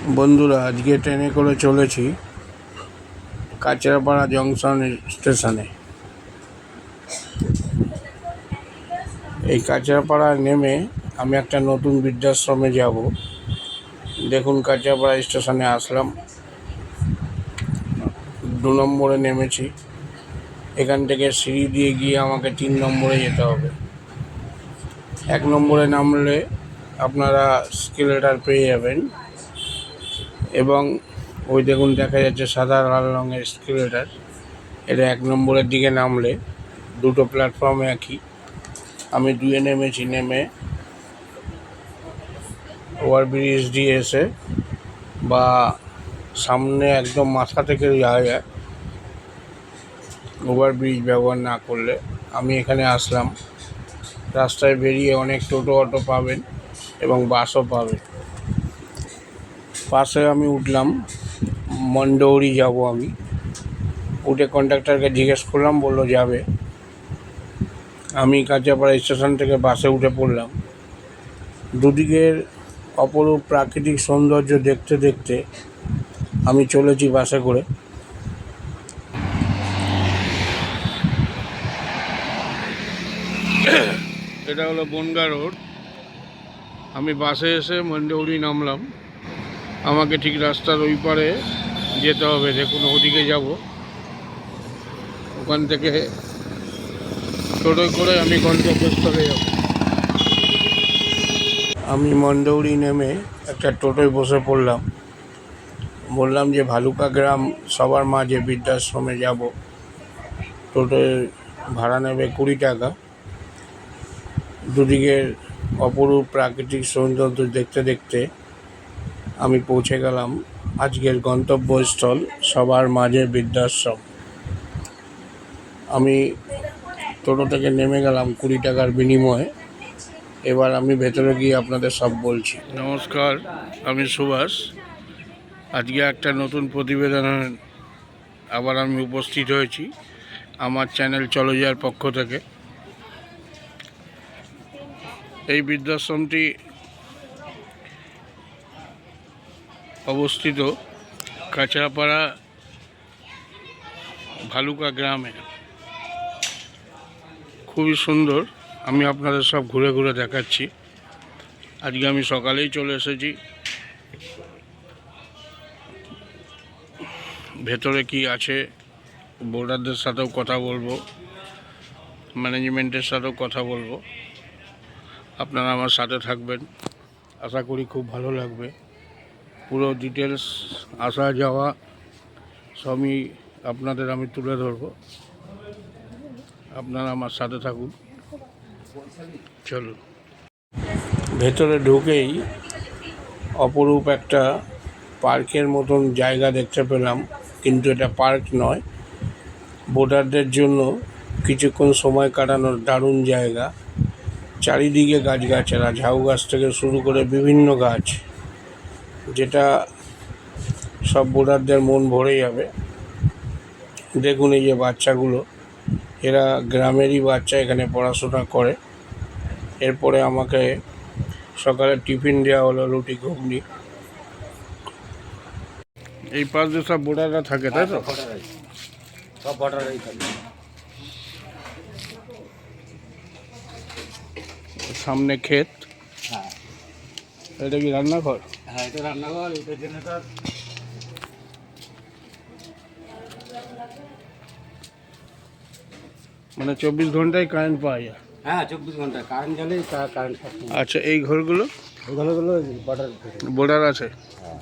বন্ধুরা, আজকে ট্রেনে করে চলেছি কাঁচরাপাড়া জংশন স্টেশনে। এই কাঁচরাপাড়া নেমে আমি একটা নতুন বৃদ্ধাশ্রমে যাব। দেখুন, কাঁচরাপাড়া স্টেশনে আসলাম, 2 নম্বরে নেমেছি। এখান থেকে সিঁড়ি দিয়ে গিয়ে আমাকে 3 নম্বরে যেতে হবে। 1 নম্বরে নামলে আপনারা স্কেলেটার পেয়ে যাবেন, এবং ওই দেখুন দেখা যাচ্ছে সাদা লাল রঙের স্কেলেটার। এটা 1 নম্বরের দিকে নামলে, দুটো প্ল্যাটফর্ম একই। আমি 2-এ নেমেছি। নেমে ওভারব্রিজ দিয়ে এসে বা সামনে একদম মাথা থেকে যাওয়া যায় ওভারব্রিজ ব্যবহার না করলে। আমি এখানে আসলাম। রাস্তায় বেরিয়ে অনেক টোটো অটো পাবেন এবং বাসও পাবেন। বাসে আমি উঠলাম, মন্ডৌরি যাব আমি। উঠে কন্ডাক্টরকে জিজ্ঞেস করলাম, বললো যাবে। আমি কাঁচরাপাড়া স্টেশন থেকে বাসে উঠে পড়লাম। দুদিকের অপরূপ প্রাকৃতিক সৌন্দর্য দেখতে দেখতে আমি চলেছি বাসে করে। এটা হলো বনগা রোড। আমি বাসে এসে মন্ডৌরি নামলাম। আমাকে ঠিক রাস্তার ওই পারে যেতে হবে। দেখুন, ওদিকে যাব। ওখান থেকে টোটোয় করে আমি গন্তব্যস্থলে যাব। আমি মন্ডৌরি নেমে একটা টোটোয় বসে পড়লাম। বললাম যে ভালুকা গ্রাম সবার মাঝে বৃদ্ধাশ্রমে যাব। টোটোয় ভাড়া নেবে 20 টাকা। দুদিকের অপরূপ প্রাকৃতিক সৌন্দর্য দেখতে দেখতে আমি পৌঁছে গেলাম আজকের গন্তব্যস্থল, সবার মাঝে বৃদ্ধাশ্রম। আমি টোটো থেকে নেমে গেলাম 20 টাকার বিনিময়ে। এবার আমি ভেতরে গিয়ে আপনাদের সব বলছি। নমস্কার, আমি সুভাষ। আজকে একটা নতুন প্রতিবেদনে আবার আমি উপস্থিত হয়েছি আমার চ্যানেল চলে যাওয়ার পক্ষ থেকে। এই বৃদ্ধাশ্রমটি অবস্থিত কাঁচরাপাড়া ভালুকা গ্রামে। খুবই সুন্দর। আমি আপনাদের সব ঘুরে ঘুরে দেখাচ্ছি। আজকে আমি সকালেই চলে এসেছি। ভেতরে কি আছে, বোর্ডারদের সাথেও কথা বলবো, ম্যানেজমেন্টের সাথেও কথা বলবো। আপনারা আমার সাথে থাকবেন, আশা করি খুব ভালো লাগবে। পুরো ডিটেলস, আসা যাওয়া সবই আপনাদের আমি তুলে ধরবো। আপনারা আমার সাথে থাকুন। চলুন। ভেতরে ঢুকেই অপরূপ একটা পার্কের মতন জায়গা দেখতে পেলাম, কিন্তু এটা পার্ক নয়, ভোটারদের জন্য কিছুক্ষণ সময় কাটানোর দারুণ জায়গা। চারিদিকে গাছগাছড়া, ঝাউ গাছ থেকে শুরু করে বিভিন্ন গাছ, যেটা সব ভোটারদের মন ভরে যাবে। দেখুন এই যে বাচ্চাগুলো, এরা গ্রামেরই বাচ্চা, এখানে পড়াশোনা করে। এরপরে আমাকে সকালে টিফিন দেওয়া হলো, রুটি ঘুগনি। এই পাশ দিয়ে সব ভোটাররা থাকে, তাই তো? সব ভোটাররাই থাকে। সামনে ক্ষেত। হ্যাঁ, এটা কি রান্নাঘর? হ্যাঁ, এটা রান্নাঘর। এটা জেনারেটর। মানে 24 ঘন্টায় কারেন্ট পাওয়া যায়? হ্যাঁ, 24 ঘন্টা কারেন্ট গেলেই কারেন্ট থাকবে। আচ্ছা, এই ঘরগুলো ওগুলো ভোটার। বোর্ডার আছে? হ্যাঁ।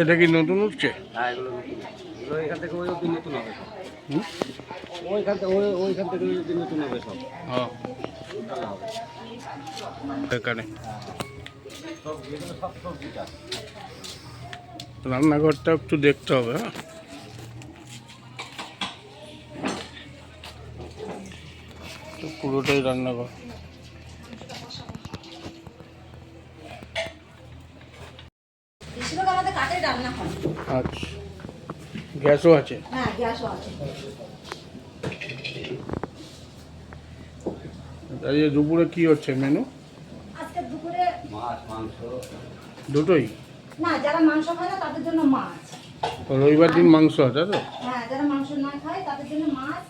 এটা কি নতুন উঠছে? হ্যাঁ, এগুলো এখান থেকে ওই অব্দি নতুন হবে সব। ওইখান থেকে ওই অব্দি নতুন হবে সব। হ্যাঁ, ভালো হবে। এখানে সব এগুলো সব সবজি চাষ। রান্নাঘরটা একটু দেখতে হবে। হ্যাঁ, তো পুরোটাই রান্নাঘর। আচ্ছা, গ্যাসও আছে? হ্যাঁ, গ্যাসও আছে। আজকে দুপুরে কি হচ্ছে মেনু? আজকে দুপুরে মাছ মাংস দুটোই? না, যারা মাংস খায় না তাদের জন্য মাছ। রবিবার দিন মাংস আছে তো? হ্যাঁ, যারা মাংস না খায় তাদের জন্য মাছ,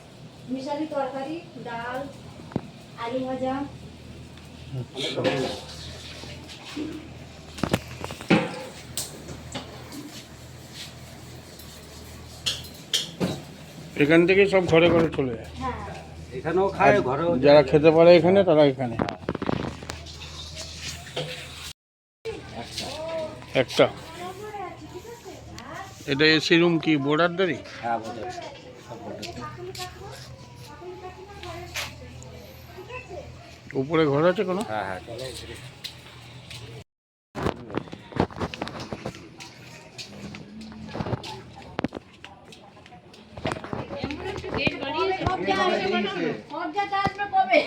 মিশালি তরকারি, ডাল, আলু ভাজা। এখান থেকে সব ঘরে ঘরে চলে যায়। হ্যাঁ, এখানেও খায় ঘরেও যারা খেতে পারে এখানে তারা এখানে। একটা এটা এসি রুম কি বোর্ডারদেরই? হ্যাঁ বটে সব বটে। উপরে ঘর আছে কোনো? হ্যাঁ হ্যাঁ চলো উপরে। কবজাটা আসবে কবে?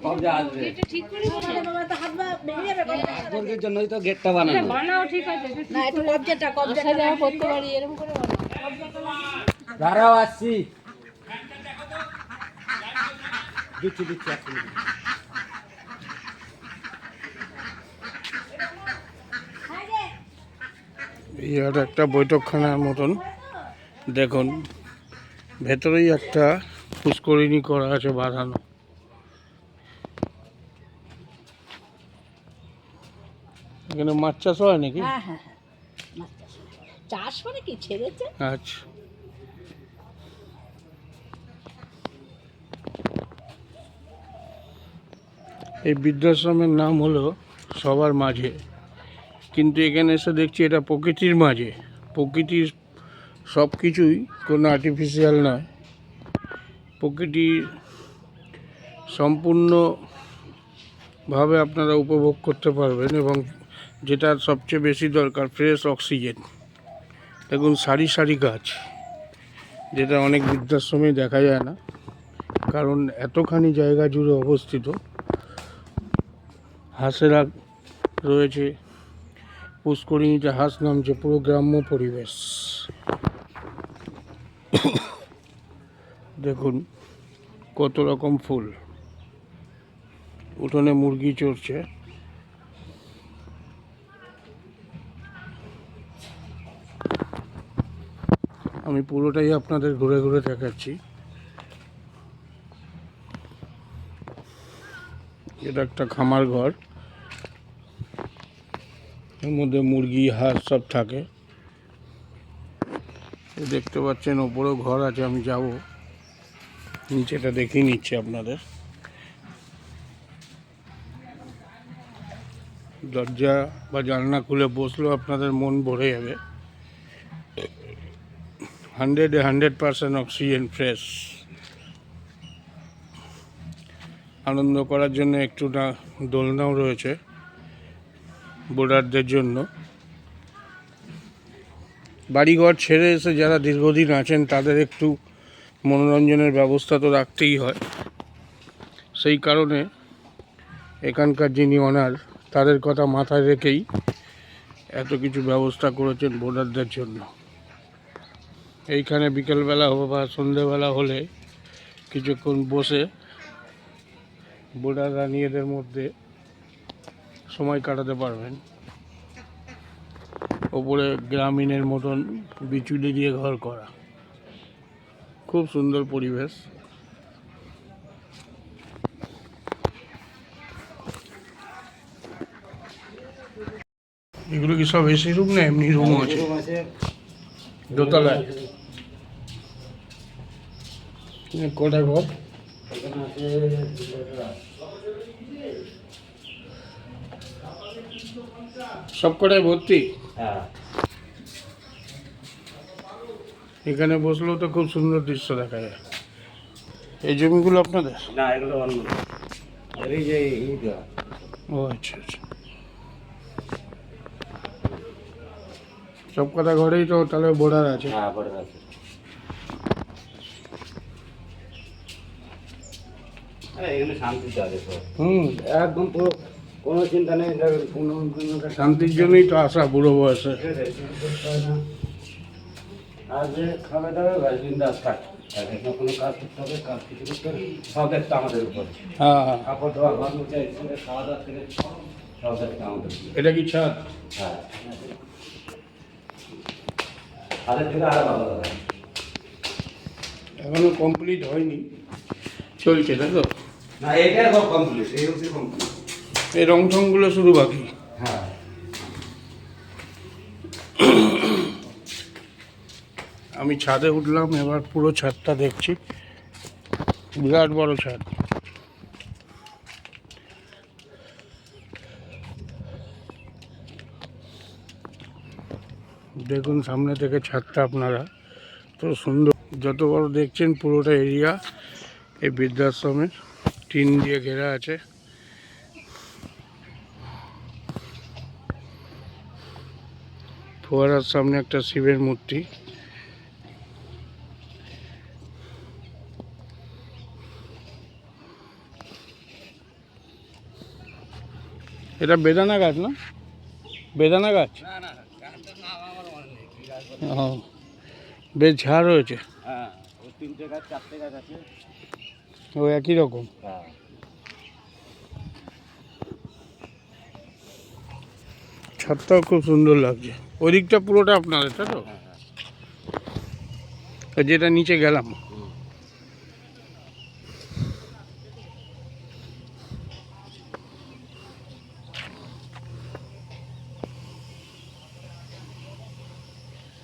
কবজা আসবে। ঠিক করে বাবা, তো হাত বেরিয়ে যাবে কবে? বর্গের জন্যই তো গেটটা বানানো। বানাও ঠিক আছে। না, একটু কবজাটা যাওয়া করতে পারি এরকম করে বানাও। দাঁড়াও আসছি। দিচ্ছি দিচ্ছি এক মিনিট। ইয়ার একটা বৈঠকখানার মতন দেখুন, ভেতরেই একটা পুষ্করিণী করা আছে বাঁধানো। এখানে মাছ চাষ হয় নাকি? হ্যাঁ হ্যাঁ হ্যাঁ, মাছ চাষ হয়। চাষ মানে কি ছেড়েছে? আচ্ছা, এই বৃদ্ধাশ্রমের নাম হলো সবার মাঝে, কিন্তু এখানে এসে দেখছি এটা প্রকৃতির মাঝে। প্রকৃতির সব কিছুই কোনো আর্টিফিশিয়াল নয়, প্রকৃতির সম্পূর্ণভাবে আপনারা উপভোগ করতে পারবেন, এবং যেটা সবচেয়ে বেশি দরকার ফ্রেশ অক্সিজেন। দেখুন সারি সারি গাছ, যেটা অনেক বৃদ্ধাশ্রমে দেখা যায় না, কারণ এতখানি জায়গা জুড়ে অবস্থিত। হাঁসেরা রয়েছে, পুষ্করিণীতে হাঁস নামছে, পুরো গ্রাম্য পরিবেশ। দেখুন কত রকম ফুল, উঠোনে মুরগি চড়ছে। আমি পুরোটাই আপনাদের ঘুরে ঘুরে দেখাচ্ছি। এটা একটা খামার ঘর, এর মধ্যে মুরগি হাঁস সব থাকে। দেখতে পাচ্ছেন ওপরেও ঘর আছে, আমি যাব নিচেটা দেখিয়ে নিচ্ছি আপনাদের। দরজা বা জানলা খুলে বসলেও আপনাদের মন ভরে যাবে। 100% অক্সিজেন, ফ্রেশ। আনন্দ করার জন্য একটু না দোলনাও রয়েছে বোর্ডারদের জন্য। বাড়িঘর ছেড়ে এসে যারা দীর্ঘদিন আছেন তাদের একটু মনোরঞ্জনের ব্যবস্থা তো রাখতেই হয়। সেই কারণে এখানকার যিনি অনার, তাদের কথা মাথায় রেখেই এত কিছু ব্যবস্থা করেছেন বোর্ডারদের জন্য। এইখানে বিকেলবেলা বা সন্ধেবেলা হলে কিছুক্ষণ বসে বোর্ডাররা নিজেদের মধ্যে সময় কাটাতে পারবেন। ওপরে গ্রামীণের মতন বিচুলি দিয়ে ঘর করা, খুব সুন্দর পরিবেশ। এগুলো কি সব এসি রুম না এমনি রুমও আছে? দোতলায় কটা ঘর? সব কটাই ভর্তি। হ্যাঁ এখানে বসলেও তো খুব সুন্দর দৃশ্য দেখা যায়। এই জমিগুলো আপনাদের? না এগুলো অন্য। এই যে এইটা ও আচ্ছা আচ্ছা, সব কটা ঘরেই তো তাহলে বোর্ডার আছে। হ্যাঁ বড় আছে। এখানে শান্তিতে আছে সব। একদম পুরো কোনো চিন্তা নেই। শান্তির জন্যই তো আসা বুড়ো বয়সে। আর যে খাবে দাবে ভাই বিন্দাস কাজ, এখানে কোনো কাজ করতে হবে, কাজ কিছু করতে হবে, সব দেখতে আমাদের উপরে। হ্যাঁ হ্যাঁ। কাপড় ধোয়া, ঘর মুছে, খাওয়া দাওয়া থেকে সব দেখতে আমাদের উপরে। এটা কি ছাদ? হ্যাঁ, তাদের থেকে আরো ভালো হবে। এখনো কমপ্লিট হয়নি, চলছে তাই তো? না, এইটাই সব কমপ্লিট, এই হচ্ছে কমপ্লিট। এই রং টংগুলো শুধু বাকি। হ্যাঁ, আমি ছাদে উঠলাম, এবার পুরো ছাদটা দেখছি, বিরাট বড় ছাদ। দেখুন সামনে থেকে ছাদটা আপনারা, তো সুন্দর। যত বড় দেখছেন পুরোটা এরিয়া এই বৃদ্ধাশ্রমের, টিন দিয়ে ঘেরা আছে। ফোয়ারার সামনে একটা শিবের মূর্তি। এটা বেদানা গাছ না? বেদানা গাছ? ও, বেশ ঝাড় হয়েছে। হ্যাঁ, ওই 3টে গাছ 4টে গাছ আছে। ও একই রকম। হ্যাঁ, ছাদটাও খুব সুন্দর লাগছে। ওই দিকটা পুরোটা আপনাদের, তাই তো? আর যেটা নিচে গেলাম,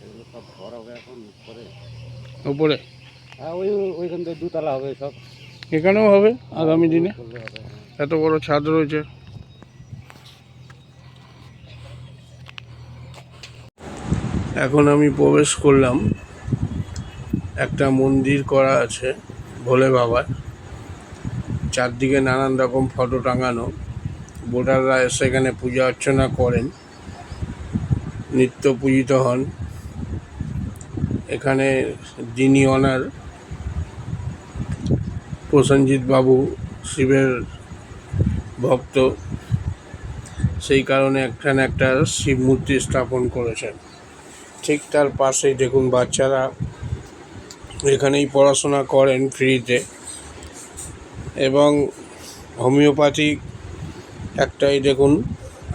এগুলো সব ঘর হবে এখন উপরে। উপরে হ্যাঁ, ওইখান থেকে 2 তলা হবে সব। এখানেও হবে আগামী দিনে, করলে হবে। এত বড় ছাদ রয়েছে। এখন আমি প্রবেশ করলাম, একটা মন্দির করা আছে ভোলে বাবার, চারদিকে নানান রকম ফটো টাঙানো। ভোটাররা এসে এখানে পূজা অর্চনা করেন, নিত্য পূজিত হন। এখানে যিনি অনার প্রসেনজিৎ বাবু শিবের ভক্ত, সেই কারণে এখানে একটা শিব মূর্তি স্থাপন করেছেন। ঠিক তার পাশেই দেখুন বাচ্চারা এখানেই পড়াশোনা করেন ফ্রিতে, এবং হোমিওপ্যাথিক একটাই দেখুন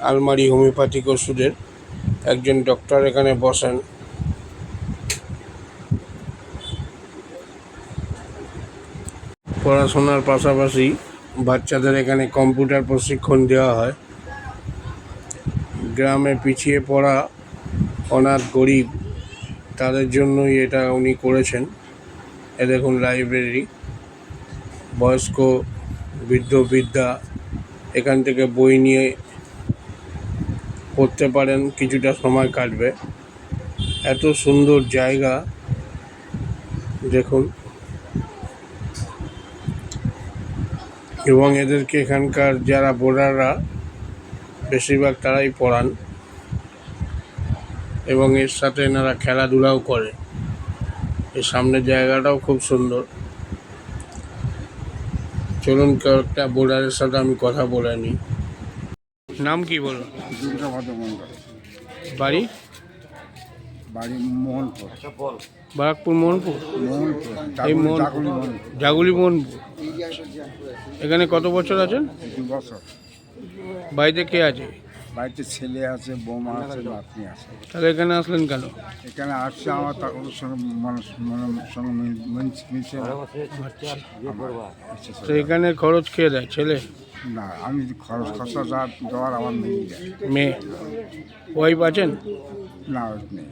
আলমারি হোমিওপ্যাথিক ওষুধের, একজন ডক্টর এখানে বসেন। পড়াশোনার পাশাপাশি বাচ্চাদের এখানে কম্পিউটার প্রশিক্ষণ দেওয়া হয়। গ্রামে পিছিয়ে পড়া অনাথ গরিব তাদের জন্যই এটা উনি করেছেন। এ দেখুন লাইব্রেরি, বয়স্ক বৃদ্ধ বৃদ্ধা এখান থেকে বই নিয়ে পড়তে পারেন, কিছুটা সময় কাটবে। এত সুন্দর জায়গা দেখুন, এবং এদেরকে এখানকার যারা বোর্ডাররা বেশিরভাগ তারাই পড়ান, এবং এর সাথে এনারা খেলাধুলাও করে। এই সামনের জায়গাটাও খুব সুন্দর। চলুন কয়েকটা বোর্ডারের সাথে আমি কথা বলে নিই। নাম কি বলুন? দুর্গাভদ্র মন্ডল, বাড়ি? বাড়ি মোহনপুর। বারাকপুর মোহনপুর? মোহনপুর এই জাগুলি মোহনপুর। জাগুলি মোহনপুর। এখানে কত বছর আছেন? 2 বছর। বাড়িতে কে আছে? বাড়িতে ছেলে আছে, বৌমা আছে, নাতনি আছে। তাহলে এখানে আসলেন কেন? এখানে আসছে আমার ওর সঙ্গে মনের সঙ্গে মিলছে না। আমার ইচ্ছে ছিল। তো এখানে খরচ কে দেয়? ছেলে? না, আমি খরচ খরচা যা দেওয়ার আমার মেয়ে দেয়। মেয়ে? ওয়াইফ আছেন? না, ওই নেই।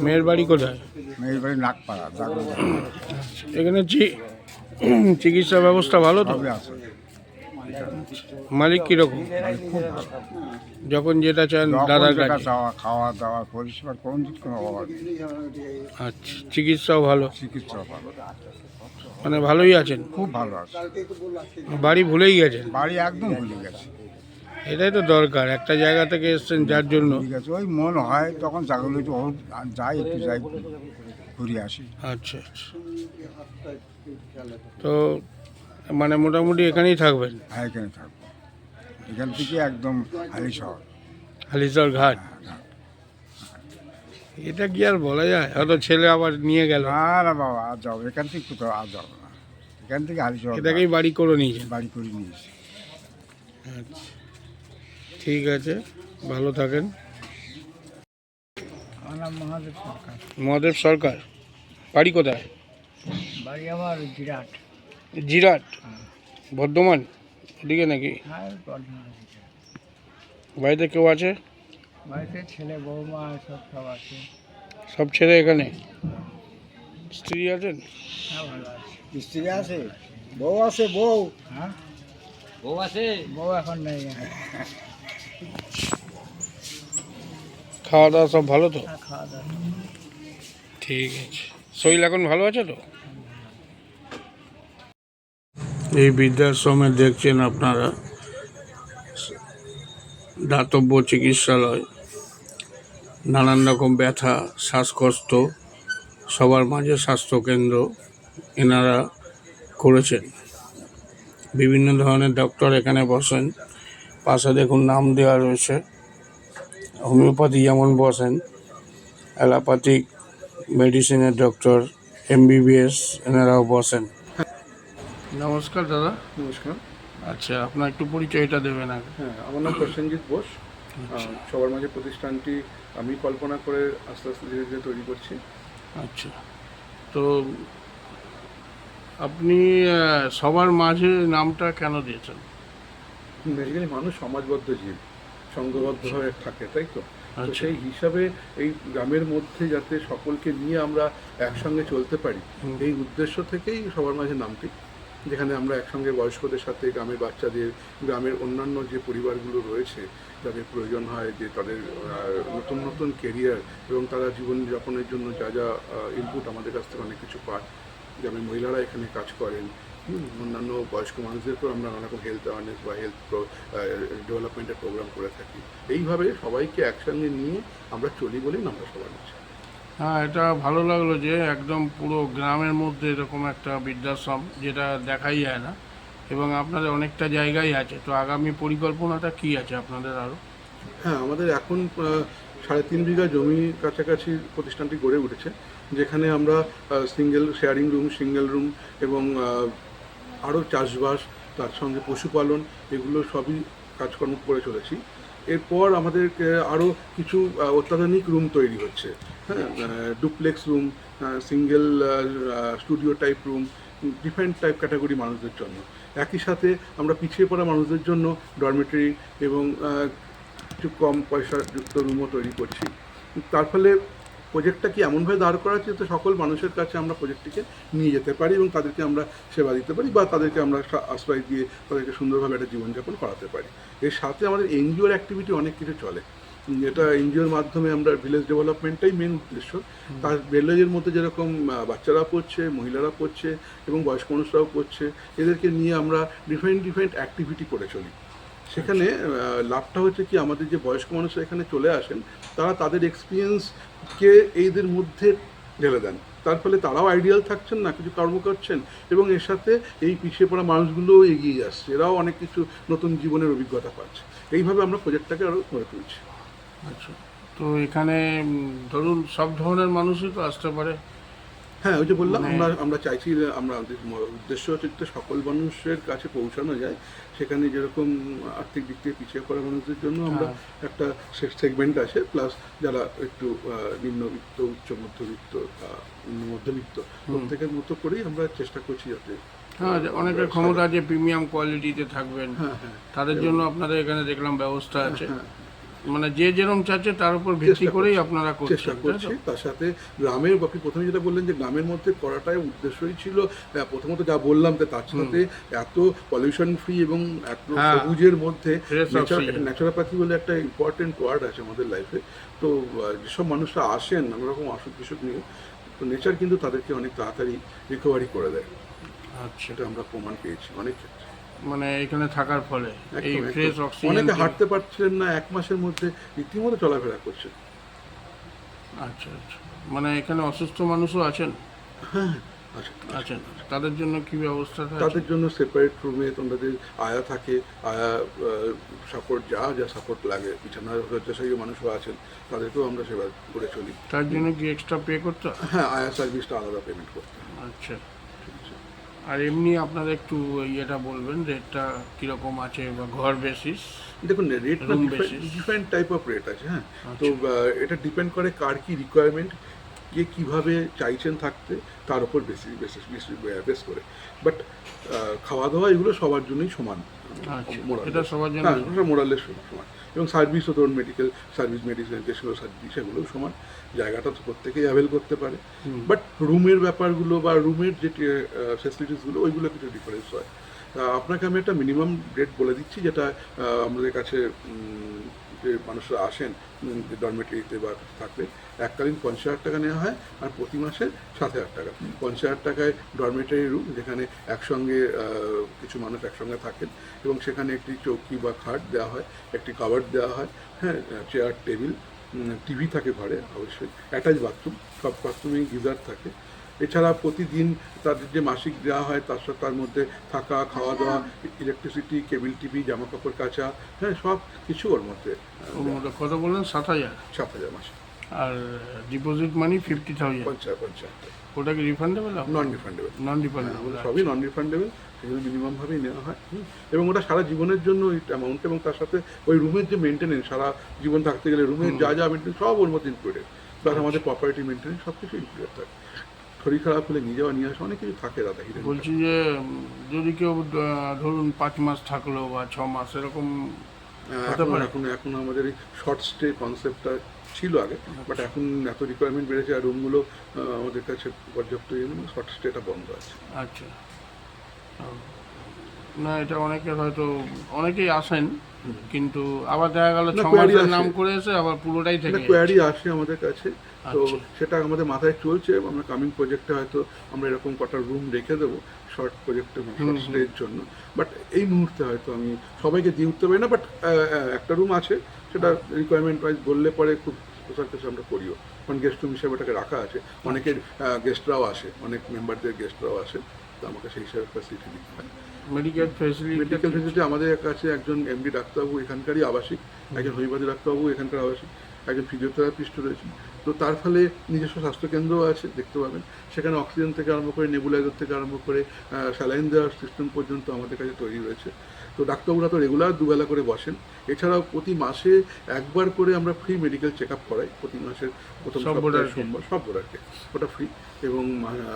মেয়ের বাড়ি কোথায়? মেয়ের বাড়ি নাগপাড়া, জাগুলি। এখানে চিকিৎসা ব্যবস্থা ভালো তো? সবই আছে। মালিক কীরকম? খুব ভালো। যখন যেটা চান যখন দাদার যেটা কাছে? চাওয়া, খাওয়া দাওয়া, পরিষেবার কোন দিক কোনো অভাব নেই। আচ্ছা, চিকিৎসাও ভালো, চিকিৎসা ভালো, মানে ভালোই আছেন? খুব ভালো আছে। বাড়ি ভুলেই গেছেন? বাড়ি একদম ভুলে গেছে। এটাই তো দরকার, একটা জায়গা থেকে এসছেন যার জন্য। ঠিক আছে, ওই মন হয় তখন জাগলে তো যাই, একটু যাই, ঘুরে আসি। আচ্ছা আচ্ছা, তো মানে মোটামুটি এখানেই থাকবেন? হ্যাঁ, এখানে থাকবো। এখান থেকে একদম হালি শহর। হালিশহর ঘাট। এটা কি আর বলা যায়, হয়তো ছেলে আবার নিয়ে গেল। না বাবা, আর যাও এখান থেকে কোথাও, আর যাবো না। এখান থেকে হারিয়ে এটাকেই বাড়ি করে নিয়েছেন। বাড়ি করে নিয়েছি। আচ্ছা, ঠিক আছে, ভালো থাকেন। আমার নাম মহাদেব সরকার। মহাদেব সরকার, বাড়ি কোথায়? বাড়ি আমার বিরাট। জিরাট, বর্ধমান ওদিকে নাকি? হ্যাঁ, বাড়িতে কেউ আছে? বাড়িতে ছেলে বৌমা সব আছে। সব ছেলে এখানে? স্ত্রী আছেন? হ্যাঁ, ভালো আছে। স্ত্রী আছে, বউ আছে। বউ, হ্যাঁ, বউ আছে। বউ এখন নেই। খাওয়া দাওয়া সব ভালো তো? হ্যাঁ, খাওয়া দাওয়া। ঠিক আছে, শরীর এখন ভালো আছে তো? এই বৃদ্ধাশ্রমে দেখছেন আপনারা দাতব্য চিকিৎসালয়, নানান রকম ব্যথা, শ্বাসকষ্ট, সবার মাঝে স্বাস্থ্যকেন্দ্র এনারা করেছেন। বিভিন্ন ধরনের ডক্টর এখানে বসেন, পাশে দেখুন নাম দেওয়া রয়েছে। হোমিওপ্যাথি যেমন বসেন, অ্যালোপ্যাথিক মেডিসিনের ডক্টর, MBBS এনারাও বসেন। নমস্কার দাদা। নমস্কার। আচ্ছা, আপনার একটু পরিচয়টা দেবেন আগে। হ্যাঁ, আমার নাম প্রসেনজিৎ বোস। সবার মাঝে প্রতিষ্ঠানটি আমি কল্পনা করে আস্তে আস্তে ধীরে ধীরে তৈরি করছি। আচ্ছা, তো আপনি সবার মাঝে নামটা কেন দিয়েছেন? বেসিক্যালি মানুষ সমাজবদ্ধ জীব, সংঘবদ্ধভাবে থাকে, তাই তো? তো আচ্ছা। সেই হিসাবে এই গ্রামের মধ্যে যাতে সকলকে নিয়ে আমরা একসঙ্গে চলতে পারি, এই উদ্দেশ্য থেকেই সবার মাঝে নামটি, যেখানে আমরা একসঙ্গে বয়স্কদের সাথে গ্রামের বাচ্চাদের, গ্রামের অন্যান্য যে পরিবারগুলো রয়েছে যাদের প্রয়োজন হয় যে তাদের নতুন নতুন কেরিয়ার এবং তারা জীবনযাপনের জন্য যা যা ইনপুট আমাদের কাছ থেকে অনেক কিছু পায়। গ্রামের মহিলারা এখানে কাজ করেন, অন্যান্য বয়স্ক মানুষদেরকেও আমরা নানা রকম হেলথ অ্যাওয়ারনেস বা হেলথ ডেভেলপমেন্টের প্রোগ্রাম করে থাকি। এইভাবে সবাইকে একসঙ্গে নিয়ে আমরা চলি বলেই আমরা সবার মাঝে। হ্যাঁ, এটা ভালো লাগলো যে একদম পুরো গ্রামের মধ্যে এরকম একটা বৃদ্ধাশ্রম, যেটা দেখাই যায় না, এবং আপনাদের অনেকটা জায়গায় আছে। তো আগামী পরিকল্পনাটা কি আছে আপনাদের আরও? হ্যাঁ, আমাদের এখন 3.5 বিঘা জমি কাছাকাছি প্রতিষ্ঠানটি গড়ে উঠেছে, যেখানে আমরা single sharing room, single room এবং আরও চাষবাস, তার সঙ্গে পশুপালন, এগুলো সবই কাজকর্ম করে চলেছি। এরপর আমাদের আরও কিছু অত্যাধুনিক রুম তৈরি হচ্ছে। হ্যাঁ, duplex room, single studio type room, different type category মানুষদের জন্য। একই সাথে আমরা পিছিয়ে পড়া মানুষদের জন্য ডরমেটরি এবং একটু কম পয়সাযুক্ত রুমও তৈরি করছি। তার ফলে প্রজেক্টটা কি এমনভাবে দাঁড় করা হচ্ছে যাতে সকল মানুষের কাছে আমরা প্রজেক্টটিকে নিয়ে যেতে পারি এবং তাদেরকে আমরা সেবা দিতে পারি বা তাদেরকে আমরা আশ্রয় দিয়ে তাদেরকে সুন্দরভাবে একটা জীবনযাপন করাতে পারি। এর সাথে আমাদের এনজিওর অ্যাক্টিভিটি অনেক কিছু চলে। এটা এনজিওর মাধ্যমে আমরা ভিলেজ ডেভেলপমেন্টটাই মেন উদ্দেশ্য। তার ভিলেজের মধ্যে যেরকম বাচ্চারা পড়ছে, মহিলারা পড়ছে এবং বয়স্ক মানুষরাও পড়ছে, এদেরকে নিয়ে আমরা ডিফারেন্ট অ্যাক্টিভিটি করে চলি। সেখানে লাভটা হচ্ছে কি, আমাদের যে বয়স্ক মানুষরা এখানে চলে আসেন, তারা তাদের এক্সপিরিয়েন্সকে এইদের মধ্যে ঢেলে দেন। তার ফলে তারাও আইডিয়াল থাকছেন, না কিছু কর্ম করছেন, এবং এর সাথে এই পিছিয়ে পড়া মানুষগুলোও এগিয়ে আসছে, এরাও অনেক কিছু নতুন জীবনের অভিজ্ঞতা পাচ্ছে। এইভাবে আমরা প্রজেক্টটাকে আরও গড়ে তুলছি। আচ্ছা, তো এখানে ধরুন সব ধরনের মানুষই তো আসতে পারে? হ্যাঁ, ওই যে বললাম, আমরা চাইছি, আমাদের উদ্দেশ্য হচ্ছে যে সকল মানুষের কাছে পৌঁছানো যায়। সেখানে যেরকম আর্থিক দিক থেকে পিছিয়ে পড়া মানুষদের জন্য আমরা একটা সেগমেন্ট আছে, প্লাস যারা একটু নিম্নবিত্ত, উচ্চ মধ্যবিত্ত, মধ্যবিত্ত, প্রত্যেকের মতো করেই আমরা চেষ্টা করছি যাতে। হ্যাঁ, অনেকের ক্ষমতা আছে প্রিমিয়াম কোয়ালিটিতে থাকবেন, তাদের জন্য আপনাদের এখানে দেখলাম ব্যবস্থা আছে। মানে যে যেরকম চাচ্ছে তার উপর ভিত্তি করেই আপনারা চেষ্টা করছি। তার সাথে গ্রামের, আপনি প্রথমে যেটা বললেন যে গ্রামের মধ্যে করাটাই উদ্দেশ্যই ছিল, প্রথমত যা বললাম, তার সাথে এত পলিউশন ফ্রি এবং এত সবুজের মধ্যে ন্যাচারোপ্যাথি বলে একটা ইম্পর্টেন্ট ওয়ার্ড আছে আমাদের লাইফে। তো যেসব মানুষরা আসেন নানা রকম অসুখ বিসুখ নিয়ে, তো নেচার কিন্তু তাদেরকে অনেক তাড়াতাড়ি রিকভারি করে দেয়। আচ্ছা, সেটা আমরা প্রমাণ পেয়েছি অনেক ক্ষেত্রে। মানে এখানে থাকার ফলে এই ফ্রেশ অক্সিজেন, অনেকে হাঁটতে পারছিলেন না, 1 মাসের মধ্যে রীতিমতো চলাফেরা করছে। আচ্ছা আচ্ছা, মানে এখানে অসুস্থ মানুষও আছেন? হ্যাঁ, আছে। আচ্ছা, তাদের জন্য কি ব্যবস্থা থাকে? তাদের জন্য সেপারেট রুমে তোমাদের আয়া থাকে, আয়া সাপোর্ট যা সাপোর্ট লাগে, বিছানার শয্যাশায়ী মানুষও আছেন, তাদেরকেও আমরা সেবা করে চলি। তার জন্য কি এক্সট্রা পে করতে হয়? হ্যাঁ, আয়া সার্ভিসটা আলাদা পেমেন্ট করতে হয়। আচ্ছা, আর এমনি আপনারা একটু ইয়েটা বলবেন, রেটটা কীরকম আছে বা ঘর বেসিস? দেখুন, rate Room basis. Different type of rate আছে। হ্যাঁ, তো এটা ডিপেন্ড করে কার কি রিকোয়ারমেন্ট, কে কীভাবে চাইছেন থাকতে, তার উপর বেস করে। বাট খাওয়া দাওয়া এগুলো সবার জন্যই সমান। আচ্ছা, মোরালেস। এটা সবার জন্য হ্যাঁ, এটা মোরালেস সমান। এবং সার্ভিসও ধরুন মেডিকেল সার্ভিস, মেডিসিন যেসব সার্ভিস সেগুলোও সমান, জায়গাটা তো প্রত্যেকেই অ্যাভেল করতে পারে। বাট রুমের ব্যাপারগুলো বা রুমের যে ফেসিলিটিসগুলো ওইগুলো কিছু ডিফারেন্স হয়। আপনাকে আমি একটা মিনিমাম রেট বলে দিচ্ছি, যেটা আমাদের কাছে যে মানুষরা আসেন ডরমেটরিতে বা থাকলে এককালীন 50,000 টাকা নেওয়া হয়, আর প্রতি মাসে 7,000 টাকা। 50,000 টাকায় ডরমেটরি রুম, যেখানে একসঙ্গে কিছু মানুষ একসঙ্গে থাকেন, এবং সেখানে একটি চৌকি বা খাট দেওয়া হয়, একটি কাভার্ড দেওয়া হয়, হ্যাঁ, চেয়ার টেবিল, টিভি থাকে ঘরে অবশ্যই, অ্যাটাচ বাথরুম, সব বাথরুমেই গিজার থাকে। এছাড়া প্রতিদিন তাদের যে মাসিক দেওয়া হয় তার মধ্যে থাকা, খাওয়া দাওয়া, ইলেকট্রিসিটি, কেবল টিভি, জামা কাপড় কাচা, হ্যাঁ, সব কিছু ওর মধ্যে ওর মধ্যে কত বললেন? 7,000। 7,000 মাসে। আর ডিপোজিট মানি 50,000। 50,000 ওটা কি refundable? Non refundable. Non refundable, সবই নন রিফান্ডেবল, সেগুলো মিনিমামভাবেই নেওয়া হয়। এবং ওটা সারা জীবনের জন্য ওই অ্যামাউন্ট, এবং তার সাথে ওই রুমের যে মেনটেনেন্স, সারা জীবন থাকতে গেলে রুমের যা মেনটেনেন্স সব ওর মধ্যে ইনক্লুডেড, প্লাস আমাদের প্রপার্টি মেনটেনেন্স সব কিছু ইনক্লুডেড থাকে। শরীর খারাপ হলে নিয়ে যাওয়া নিয়ে আসা অনেক কিছু থাকে দাদা। বলছি যে যদি কেউ ধরুন 5 মাস থাকলো বা 6 মাস এরকম হতে পারে? এখন আমাদের এই শর্ট স্টে কনসেপ্টটা ছিল আগে, বাট এখন এত রিকোয়ারমেন্ট বেড়েছে আর রুমগুলো আমাদের কাছে পর্যাপ্ত শর্ট স্টেটা বন্ধ আছে। আচ্ছা, না এটা অনেকে হয়তো অনেকেই আসেন, কিন্তু আবার দেখা গেল 6 query মাসের আসে। নাম করে এসে আবার পুরোটাই থেকে কোয়ারি আসে আমাদের কাছে, তো আচ্ছা। সেটা আমাদের মাথায় চলছে। আমরা কামিং প্রজেক্টে হয়তো আমরা এরকম কটা রুম রেখে দেবো শর্ট প্রজেক্টে, শর্ট স্টের জন্য। বাট এই মুহূর্তে হয়তো আমি সবাইকে দিয়ে উঠতে পারি না, বাট একটা রুম আছে, সেটা রিকোয়ারমেন্ট ওয়াইজ বললে পরে খুব প্রচার কাছে আমরা করিও, কারণ গেস্ট রুম হিসাবে ওটাকে রাখা আছে। অনেকের গেস্টরাও আসে, অনেক মেম্বারদের গেস্টরাও আসে, তো আমাকে সেই হিসাবে ফ্যাসিলিটি দিতে হয়। মেডিকেল ফেসিলিটি আমাদের কাছে একজন এমডি ডাক্তারবাবু এখানকারই আবাসিক, একজন হোমিওপ্যাথি ডাক্তারবাবু এখানকার আবাসিক, একজন ফিজিওথেরাপিস্ট রয়েছেন। তো তার ফলে নিজস্ব স্বাস্থ্যকেন্দ্রও আছে, দেখতে পাবেন। সেখানে অক্সিজেন থেকে আরম্ভ করে, নেবুলাইজার থেকে আরম্ভ করে স্যালাইন দেওয়ার সিস্টেম পর্যন্ত আমাদের কাছে তৈরি রয়েছে। তো ডাক্তারবাবুরা তো রেগুলার দুবেলা করে বসেন। এছাড়াও প্রতি মাসে একবার করে আমরা ফ্রি মেডিকেল চেক আপ করাই, প্রতি মাসের প্রথম সপ্তাহে সোমবার, সব বোর্ডারকে, ওটা ফ্রি। এবং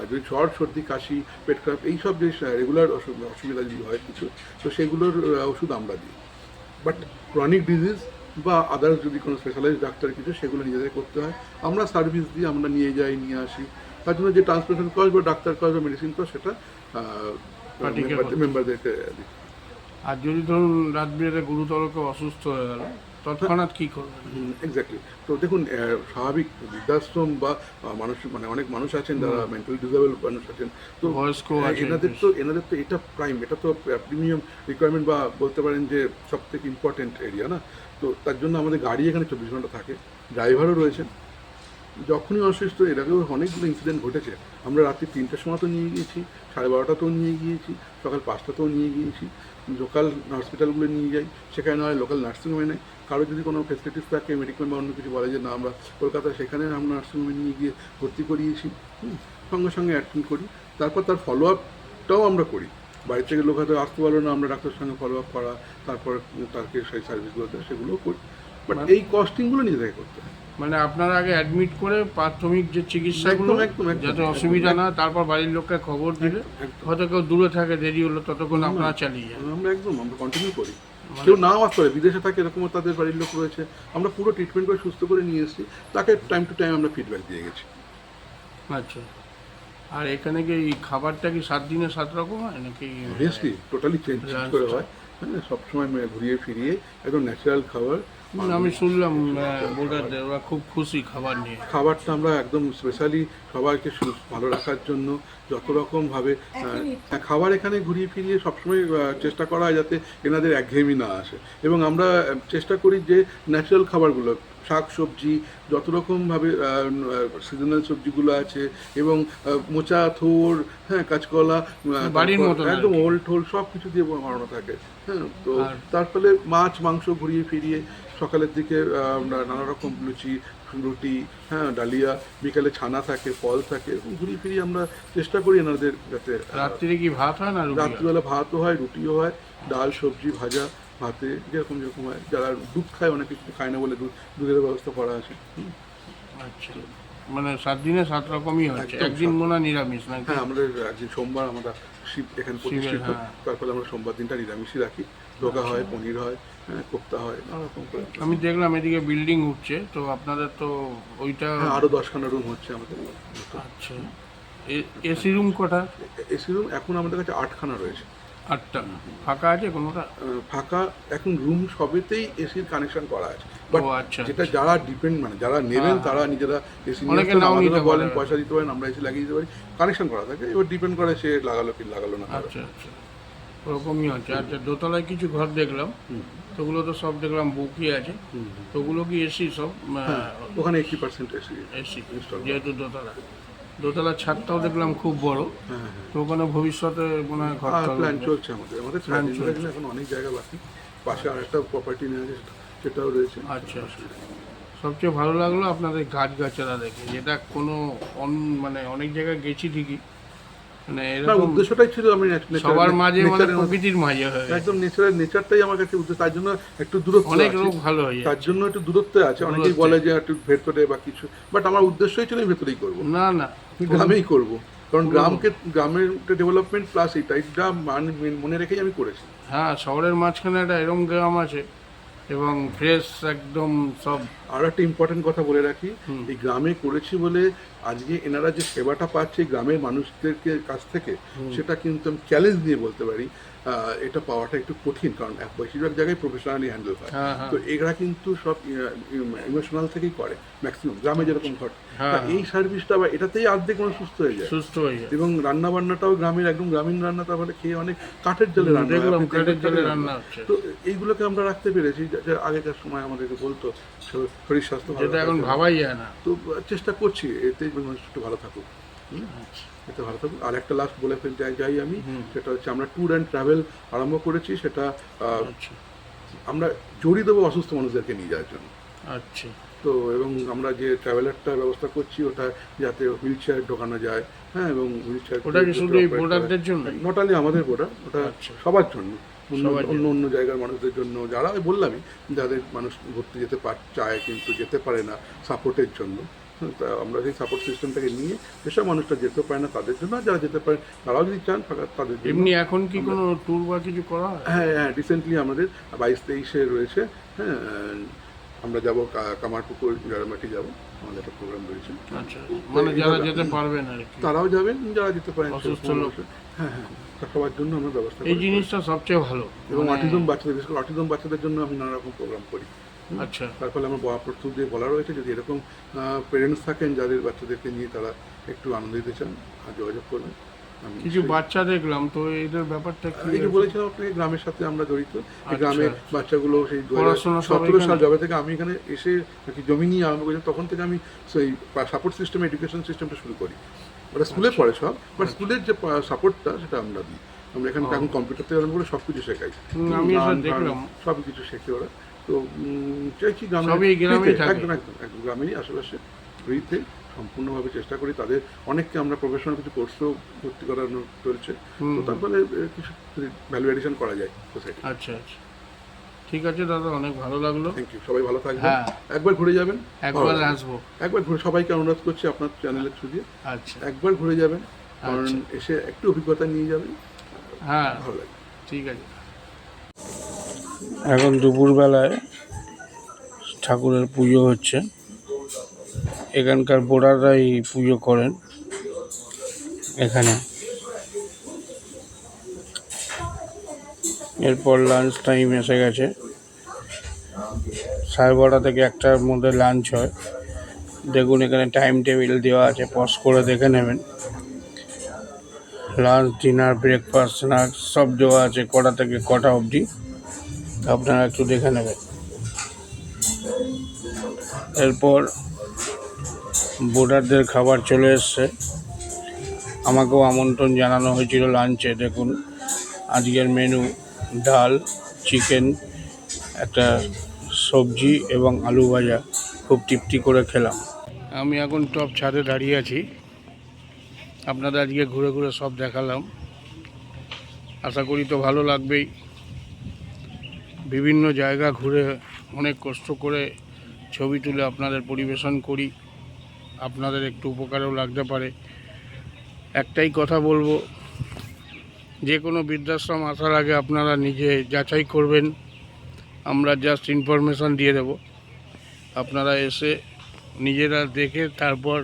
যদি জ্বর, সর্দি, কাশি, পেট খারাপ, এইসব যে রেগুলার অসুবিধা যদি হয় কিছু, তো সেগুলোর ওষুধ আমরা দিই। বাট ক্রনিক ডিজিজ বা আদার্স যদি কোনো স্পেশালাইজড ডাক্তার কিছু, সেগুলো নিজেদের করতে হয়। আমরা সার্ভিস দিই, আমরা নিয়ে যাই, নিয়ে আসি। তার জন্য যে ট্রান্সপোর্টেশন কস্ট বা ডাক্তার কস্ট বা মেডিসিন কস্ট, সেটা মেম্বারদেরকে দিই। আর যদি ধরুন রাত বিরেতে গুরুতর কেউ অসুস্থ হয়ে গেল, তৎক্ষণাৎ কী করবেন? এক্স্যাক্টলি। তো দেখুন, স্বাভাবিক বৃদ্ধাশ্রম বা মানুষ, মানে অনেক মানুষ আছেন যারা মেন্টালি ডিসেবল মানুষ আছেন, তো বয়স্ক আছে, এনাদের তো এটা প্রাইম, এটা তো প্রিমিয়াম রিকোয়ারমেন্ট, বা বলতে পারেন যে সব থেকে ইম্পর্টেন্ট এরিয়া না। তো তার জন্য আমাদের গাড়ি এখানে 24 ঘন্টা থাকে, ড্রাইভারও রয়েছেন। যখনই অসুস্থ, এর আগেও অনেকগুলো ইনসিডেন্ট ঘটেছে। আমরা রাত্রি 3টের সময় তো নিয়ে গিয়েছি, 12:30তেও নিয়ে গিয়েছি, সকাল 5টাতেও নিয়ে গিয়েছি। লোকাল হসপিটালগুলো নিয়ে যাই, সেখানে নয় লোকাল নার্সিংহোমে নেয়। কারো যদি কোনো ফেসিলিটিস থাকে, মেডিকেল বা অন্য কিছু বলে যে না আমরা কলকাতায়, সেখানে আমরা নার্সিংহোমে নিয়ে গিয়ে ভর্তি করিয়েছি, সঙ্গে সঙ্গে অ্যাটেন্ড করি। তারপর তার ফলো আপটাও আমরা করি। বাড়ি থেকে লোক হয়তো আসতে পারলো না, আমরা ডাক্তারের সঙ্গে ফলো আপ করা, তারপর তাকে সেই সার্ভিসগুলো দেয়, সেগুলোও করি। বাট এই কস্টিংগুলো নিজেদের করতে হয়। মানে আপনারা আগে অ্যাডমিট করে প্রাথমিক যে চিকিৎসাগুলো, যাতে অসুবিধা না, তারপর বাড়ির লোককে খবর দিলে, হয়তো কেউ দূরে থাকে, দেরি হলো, ততক্ষণ আপনারা চালিয়ে যান। আমরা কন্টিনিউ করি। কেউ নাও আসতে পারে, বিদেশে থাকে, এরকমও তাদের বাড়ির লোক রয়েছে। আমরা পুরো ট্রিটমেন্ট করে সুস্থ করে নিয়ে এসেছি, তাকে টাইম টু টাইম আমরা ফিডব্যাক দিয়ে গেছি। আচ্ছা, আর এখানে কি খাবারটা কি 7 দিনে 7 রকম হয় নাকি? অবভিয়াসলি টোটালি চেঞ্জ করে হয়, হ্যাঁ, সবসময় ঘুরিয়ে ফিরিয়ে একদম ন্যাচারাল খাবার। আমি শুনলাম বোর্ডারদের ওরা খুব খুশি খাবার নিয়ে। খাবারটা আমরা একদম স্পেশালি সবাইকে ভালো রাখার জন্য যত রকমভাবে খাবার এখানে ঘুরিয়ে ফিরিয়ে সবসময় চেষ্টা করা হয় যাতে এনাদের একঘেয়েমি না আসে। এবং আমরা চেষ্টা করি যে ন্যাচারাল খাবারগুলো শাক সবজি যত রকমভাবে সিজনাল সবজিগুলো আছে, এবং মোচা, থোর, হ্যাঁ, কাঁচকলা, বাড়ির তারপর মতন আর একদম কি। ওল ঠোল সব কিছু দিয়ে বানানো থাকে। হ্যাঁ, তো আর- তার ফলে মাছ মাংস ঘুরিয়ে ফিরিয়ে সকালের দিকে আমরা নানা রকম লুচি, রুটি, হ্যাঁ, ডালিয়া, বিকালে ছানা থাকে, ফল থাকে, এরকম ঘুরিয়ে ফিরিয়ে আমরা চেষ্টা করি এনাদের যাতে রাত্রিরে কি ভাত হয় না রুটি হয়? রাত্রিবেলা ভাতও হয়, রুটিও হয়, ডাল, সবজি, ভাজা, ভাতে যেরকম যেরকম হয়। যারা দুধ খায়, অনেকে কিছু খায় না বলে দুধের ব্যবস্থা করা আছে। আচ্ছা, মানে 7 দিনে 7 রকমই হচ্ছে, একদম একদিন 7। মনে হয় নিরামিষ নাকি? হ্যাঁ, আমাদের একদিন সোমবার আমরা শিব এখানে প্রতিষ্ঠিত, হ্যাঁ। তারপরে আমরা সোমবার দিনটা নিরামিষই রাখি। ধোকা হয়, পনির হয়, হ্যাঁ, কোপ্তা হয়, নানা রকম করে। আমি দেখলাম এদিকে বিল্ডিং উঠছে, তো আপনাদের তো ওইটা। হ্যাঁ, আরও 10খানা রুম হচ্ছে আমাদের। আচ্ছা, এসি রুম কটা? এসি রুম এখন আমাদের কাছে 8খানা রয়েছে। 8টা ফাঁকা আছে কোনোটা? ফাঁকা এখন রুম সবেতেই এসির কানেকশন করা আছে, বাট ও আচ্ছা, যেটা যারা ডিপেন্ড মানে যারা নেবেন হ্যাঁ, তারা নিজেরা এসি অনেকে নাও নিতে পারে। বলেন, পয়সা দিতে পারেন, আমরা এসি লাগিয়ে দিতে পারি, কানেকশন করা থাকে। এবার ডিপেন্ড করে সে লাগালো কি লাগালো না। আচ্ছা আচ্ছা, ওরকমই হচ্ছে। আচ্ছা, দোতলায় কিছু ঘর দেখলাম, তোগুলো তো সব দেখলাম বুকই আছে, তোগুলো কি এসি সব? ওখানে 80% এসি। এসি, যেহেতু দোতলার ছাদটাও দেখলাম খুব বড়, হ্যাঁ, তো ওখানে ভবিষ্যতে মনে হয় ঘর টর প্ল্যান উঠবে। চলছে আমাদের আমাদের Plan plan চলছে। এখন অনেক জায়গা বাকি, পাশে আরেকটা প্রপার্টি নেওয়া আছে, সেটাও রয়েছে। আচ্ছা, সবচেয়ে ভালো লাগলো আপনাদের গাছগাছরা দেখে, যেটা কোনো মানে অনেক জায়গায় গেছি ঠিকই, মানে না, এরকম উদ্দেশ্যটাই ছিল আমি সবার মাঝে, মানে প্রকৃতির মাঝে হয়ে গেছে। একদম নেচারটাই আমার কাছে উদ্দেশ্য, তার জন্য একটু দূরত্ব অনেক আছে। লোক ভালো হয়ে তার যাচ্ছে। জন্য একটু দূরত্বে আছে, অনেকেই বলে যে একটু ভেতরে বা কিছু, বাট আমার উদ্দেশ্যই ছিল আমি ভেতরেই করবো, না না, গ্রামেই করবো, কারণ গ্রামের ডেভেলপমেন্ট প্লাস এটা মনে রেখেই আমি করেছি। হ্যাঁ, শহরের মাঝখানে একটা এরম গ্রাম আছে, এবং ফ্রেশ একদম সব। আর একটা ইম্পর্টেন্ট কথা বলে রাখি, এই গ্রামে করেছি বলে আজকে এনারা যে সেবাটা পাচ্ছে গ্রামের মানুষদেরকে কাছ থেকে, সেটা কিন্তু আমি চ্যালেঞ্জ দিয়ে বলতে পারি এটা পাওয়াটা একটু কঠিন, কারণ বেশিরভাগ জায়গায় প্রফেশনালি হ্যান্ডেল হয়। হ্যাঁ, হ্যাঁ। তো এরা কিন্তু সব ইমোশনাল থেকেই করে ম্যাক্সিমাম, গ্রামে যেরকম ঘটে। হ্যাঁ, তা এই সার্ভিসটা বা এটাতেই অর্ধেক মানুষ সুস্থ হয়ে যায়, সুস্থ হয়ে যায়। এবং রান্না বান্নাটাও গ্রামের একদম গ্রামীণ রান্না, তারপরে খেয়ে অনেক কাঠের জলে রান্না হয়, দেখলাম আপনি কাঠের দেখবেন জলে কাঠের রান্না হচ্ছে, তো এইগুলোকে আমরা রাখতে পেরেছি, যে আগেকার সময় আমাদেরকে বলতো শরীর স্বাস্থ্য ভালো যেটা এখন রাখার জন্য। ভাবাই যায় না। তো চেষ্টা করছি এতে মানুষ একটু ভালো থাকুক, এতে ভালো থাকুক। আর একটা লাস্ট বলে ফেলতে যাই আমি, সেটা হচ্ছে আমরা ট্যুর অ্যান্ড ট্রাভেল আরম্ভ করেছি, সেটা আচ্ছা আমরা জড়িয়ে দেবো অসুস্থ মানুষদেরকে নিয়ে যাওয়ার জন্য। আচ্ছা, তো এবং আমরা যে ট্রাভেলারটার ব্যবস্থা করছি ওটা যাতে হুইল চেয়ার ঢোকানো যায়, হ্যাঁ, এবং হুইল চেয়ার ওটা কি শুধু এই বোর্ডারদের জন্য? নট অনলি আমাদের বোর্ডার, ওটা আচ্ছা। সবার জন্য, সবার অন্য অন্য জায়গার মানুষদের জন্য, যারা আমি বললামই যাদের মানুষ ঘুরতে যেতে চায় কিন্তু যেতে পারে না সাপোর্টের জন্য। তা আমরা সেই সাপোর্ট সিস্টেমটাকে নিয়ে যেসব মানুষটা যেতে পারে না তাদের জন্য, আর যারা যেতে পারে তারাও যদি চান তাদের জন্য। এমনি এখন কি কোনো ট্যুর বা কিছু করা হয়? হ্যাঁ, রিসেন্টলি আমাদের 22-23-এ রয়েছে। হ্যাঁ, আমরা যাব কামারপুকুর, জারামাটি যাব, আমাদের একটা প্রোগ্রাম রয়েছে। আচ্ছা, মানে যারা যেতে পারবেন আর কি, তারাও যাবেন, যারা যেতে পারেন অসুস্থ সেরকম লোক। মানুষ। হ্যাঁ, সবার জন্য আমরা ব্যবস্থা এই করি। জিনিসটা সবচেয়ে ভালো। এবং মানে- অটিজম বাচ্চাদের, বিশেষ করে অটিজম বাচ্চাদের জন্য আমি নানা রকম প্রোগ্রাম করি। আচ্ছা, তার ফলে আমার প্রস্তুত দিয়ে বলা রয়েছে, যদি এরকম পেরেন্টস থাকেন যাদের বাচ্চাদেরকে নিয়ে তারা একটু আনন্দ দিতে চান, যোগাযোগ করবেন। আমি কিছু সেই- বাচ্চা দেখলাম, তো এদের ব্যাপারটা কি? এই যে বলেছিলাম আপনাকে, গ্রামের সাথে আমরা জড়িত। এই গ্রামে আচ্ছা। বাচ্চাগুলো সেই পড়াশোনা সব 2017 সাল এখানে? যবে থেকে আমি এখানে এসে আর কি জমি নিয়ে আরম্ভ করেছি, তখন থেকে আমি সেই সাপোর্ট সিস্টেম, এডুকেশন সিস্টেমটা শুরু করি। ওটা স্কুলে পড়ে সব, বাট স্কুলের যে সাপোর্টটা সেটা আমরা দিই। আমরা এখানে এখন কম্পিউটার থেকে আরম্ভ করে সব কিছু শেখাই, আমি এসব গান, দেখলাম। সব কিছু শেখে ওরা। তো চাইছি গ্রামে, সবই গ্রামেই ফ্রিতে, থাকে। একদম একদম একদম গ্রামেরই আশেপাশে ফ্রিতে সম্পূর্ণভাবে চেষ্টা করি। তাদের অনেককে আমরা প্রফেশনাল কিছু কোর্সও ভর্তি করানো চলছে, তো তার ফলে কিছু ভ্যালু এডিশন করা যায় সোসাইটি। আচ্ছা আচ্ছা, ঠিক আছে দাদা, অনেক ভালো লাগলো। থ্যাংক ইউ, সবাই ভালো থাকবেন। হ্যাঁ। একবার ঘুরে যাবেন, একবার ভালো লাগবে। আসবো। একবার ঘুরে, সবাইকে অনুরোধ করছি আপনার চ্যানেলের থ্রু দিয়ে আচ্ছা, একবার ঘুরে যাবেন, কারণ আচ্ছা। এসে একটু অভিজ্ঞতা নিয়ে যাবেন, হ্যাঁ ভালো লাগবে। ঠিক আছে। এখন দুপুরবেলায় ঠাকুরের পুজো হচ্ছে, এখানকার বোর্ডাররাই পুজো করেন এখানে। এরপর লাঞ্চ টাইম এসে গেছে, 12:30 থেকে 1টার মধ্যে লাঞ্চ হয়। দেখুন এখানে টাইম টেবিল দেওয়া আছে, পজ করে দেখে নেবেন। লাঞ্চ, ডিনার, ব্রেকফাস্ট, স্ন্যাক্স সব দেওয়া আছে, কটা থেকে কটা অবধি আপনারা একটু দেখে নেবেন। এরপর বোর্ডারদের খাবার চলে এসছে, আমাকেও আমন্ত্রণ জানানো হয়েছিল লাঞ্চে। দেখুন আজকের মেনু ডাল, চিকেন, একটা সবজি এবং আলু ভাজা। খুব তৃপ্তি করে খেলাম। আমি এখন টপ ছাদে দাঁড়িয়ে আছি, আপনাদের আজকে ঘুরে ঘুরে সব দেখালাম। আশা করি তো ভালো লাগবেই। বিভিন্ন জায়গা ঘুরে অনেক কষ্ট করে ছবি তুলে আপনাদের পরিবেশন করি, আপনাদের একটু উপকারেও লাগতে পারে। একটাই কথা বলবো, যে কোনো বৃদ্ধাশ্রম আসার আগে আপনারা নিজে যাচাই করবেন। আমরা জাস্ট ইনফরমেশান দিয়ে দেব, আপনারা এসে নিজেরা দেখে তারপর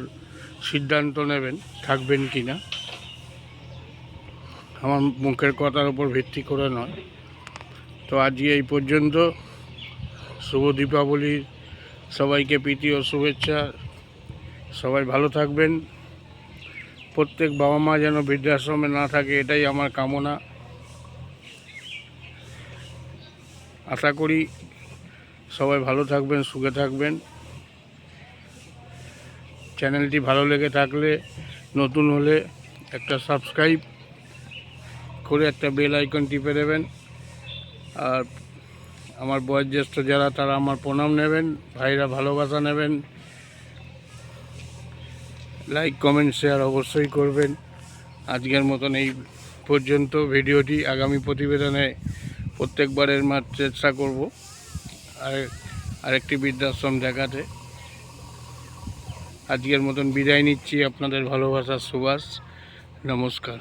সিদ্ধান্ত নেবেন থাকবেন কি না। আমার মুখের কথার উপর ভিত্তি করে নয়। তো আজকে এই পর্যন্ত। শুভ দীপাবলির সবাইকে প্রীতি ও শুভেচ্ছা। সবাই ভালো থাকবেন। প্রত্যেক বাবা মা যেন বৃদ্ধাশ্রমে না থাকে, এটাই আমার কামনা। আশা করি সবাই ভালো থাকবেন, সুখে থাকবেন। চ্যানেলটি ভালো লেগে থাকলে, নতুন হলে একটা সাবস্ক্রাইব করে একটা বেল আইকন টিপে দেবেন। আর আমার বয়োজ্যেষ্ঠ যারা, তারা আমার প্রণাম নেবেন। ভাইরা ভালোবাসা নেবেন। লাইক, কমেন্ট, শেয়ার অবশ্যই করবেন। আজকের মতন এই পর্যন্ত ভিডিওটি। আগামী প্রতিবেদনে প্রত্যেকবারের চেষ্টা করব আরেকটি বৃদ্ধাশ্রম দেখাতে। আজকের মতন বিদায় নিচ্ছি। আপনাদের ভালোবাসার সুভাষ। নমস্কার।